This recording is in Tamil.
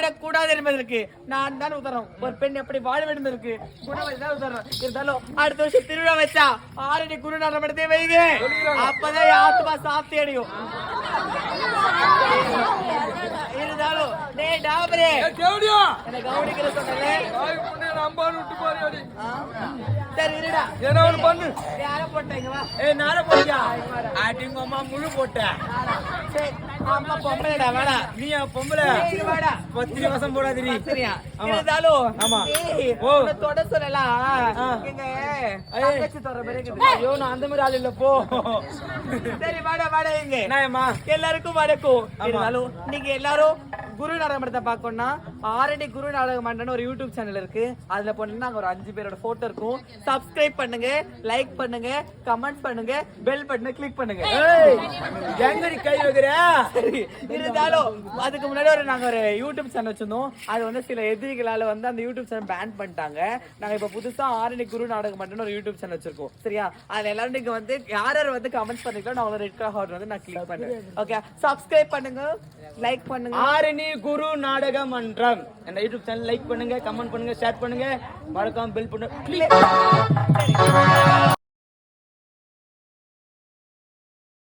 வாழக்கூடாது என்பதற்கு நான் தான் உதாரணம். ஒரு பெண் எப்படி வாழ வேண்டும் இருக்கு குணவதி தான் உதாரணம். இருந்தாலும் அடுத்த வருஷம் திருவிழா வச்சா ஆரணி குரு நடமடத்தை வைங்க, அப்பதான் ஆத்மா சாத்தி அடையும். இருந்தாலும் டேய் டாபரே தேவடியா என்ன கவனிக்கிற சொன்னல தாய் பொண்ணே நம்பாரு விட்டு பாரு அடி. சரி இருடா என்ன ஒரு பண்ணு யார போட்டீங்க வா. நானே போட்டியா ஆட்டிங்க அம்மா முழு போட்டேன். சரி அம்மா பொம்பளைடா வாடா. நீ பொம்பளை சரி வாடா. பத்திரி வசம் போடாதீ. சரியா இருந்தாலும் ஆமா. ஓ தொட சொல்லலாம் எங்க தங்கச்சி தொற மாதிரி இருக்குது. ஐயோ நான் அந்த மாதிரி ஆள் இல்ல போ. சரி வாடா வாடா இங்க என்னம்மா எல்லாருக்கும் வணக்கம். இருந்தாலும் நீங்க எல்லாரும் குரு நாடகமன்றத்தை பார்க்கணும்னா ஆரணி குரு நாடக மன்றம்னு ஒரு யூடியூப் சேனல் இருக்கு. அதுல போனீங்கன்னா அங்க ஒரு 5 பேரோட போட்டோ இருக்கும். சப்ஸ்கிரைப் பண்ணுங்க, லைக் பண்ணுங்க, கமெண்ட் பண்ணுங்க, பெல் பட்டனை கிளிக் பண்ணுங்க. எங்கடி கை வைக்கிற? சரி இருந்தாலும் அதுக்கு முன்னாடி நாங்க ஒரு யூடியூப் சேனல் வச்சிருந்தோம். அது வந்து சில எதிரிகளால வந்து அந்த யூடியூப் சேனல் பேன் பண்ணிட்டாங்க. நாங்க இப்ப புதுசா ஆரணி குரு நாடக மன்றம்னு ஒரு யூடியூப் சேனல் வச்சிருக்கோம். சரியா அதுல எல்லாரும் நீங்க வந்து யார் யார் வந்து கமெண்ட் பண்ணிக்கலாம் நான் ரெட் கலர் ஹார்ட் வந்து நான் கிளிக் பண்றேன். ஓகே சப்ஸ்கிரைப் பண்ணுங்க, லைக் பண்ணுங்க. ஆரணி குரு நாடக மன்றம் என்ற யூடியூப் சேனல் லைக் பண்ணுங்க, கமெண்ட் பண்ணுங்க, ஷேர் பண்ணுங்க, மறக்காம பெல் பண்ணுங்க.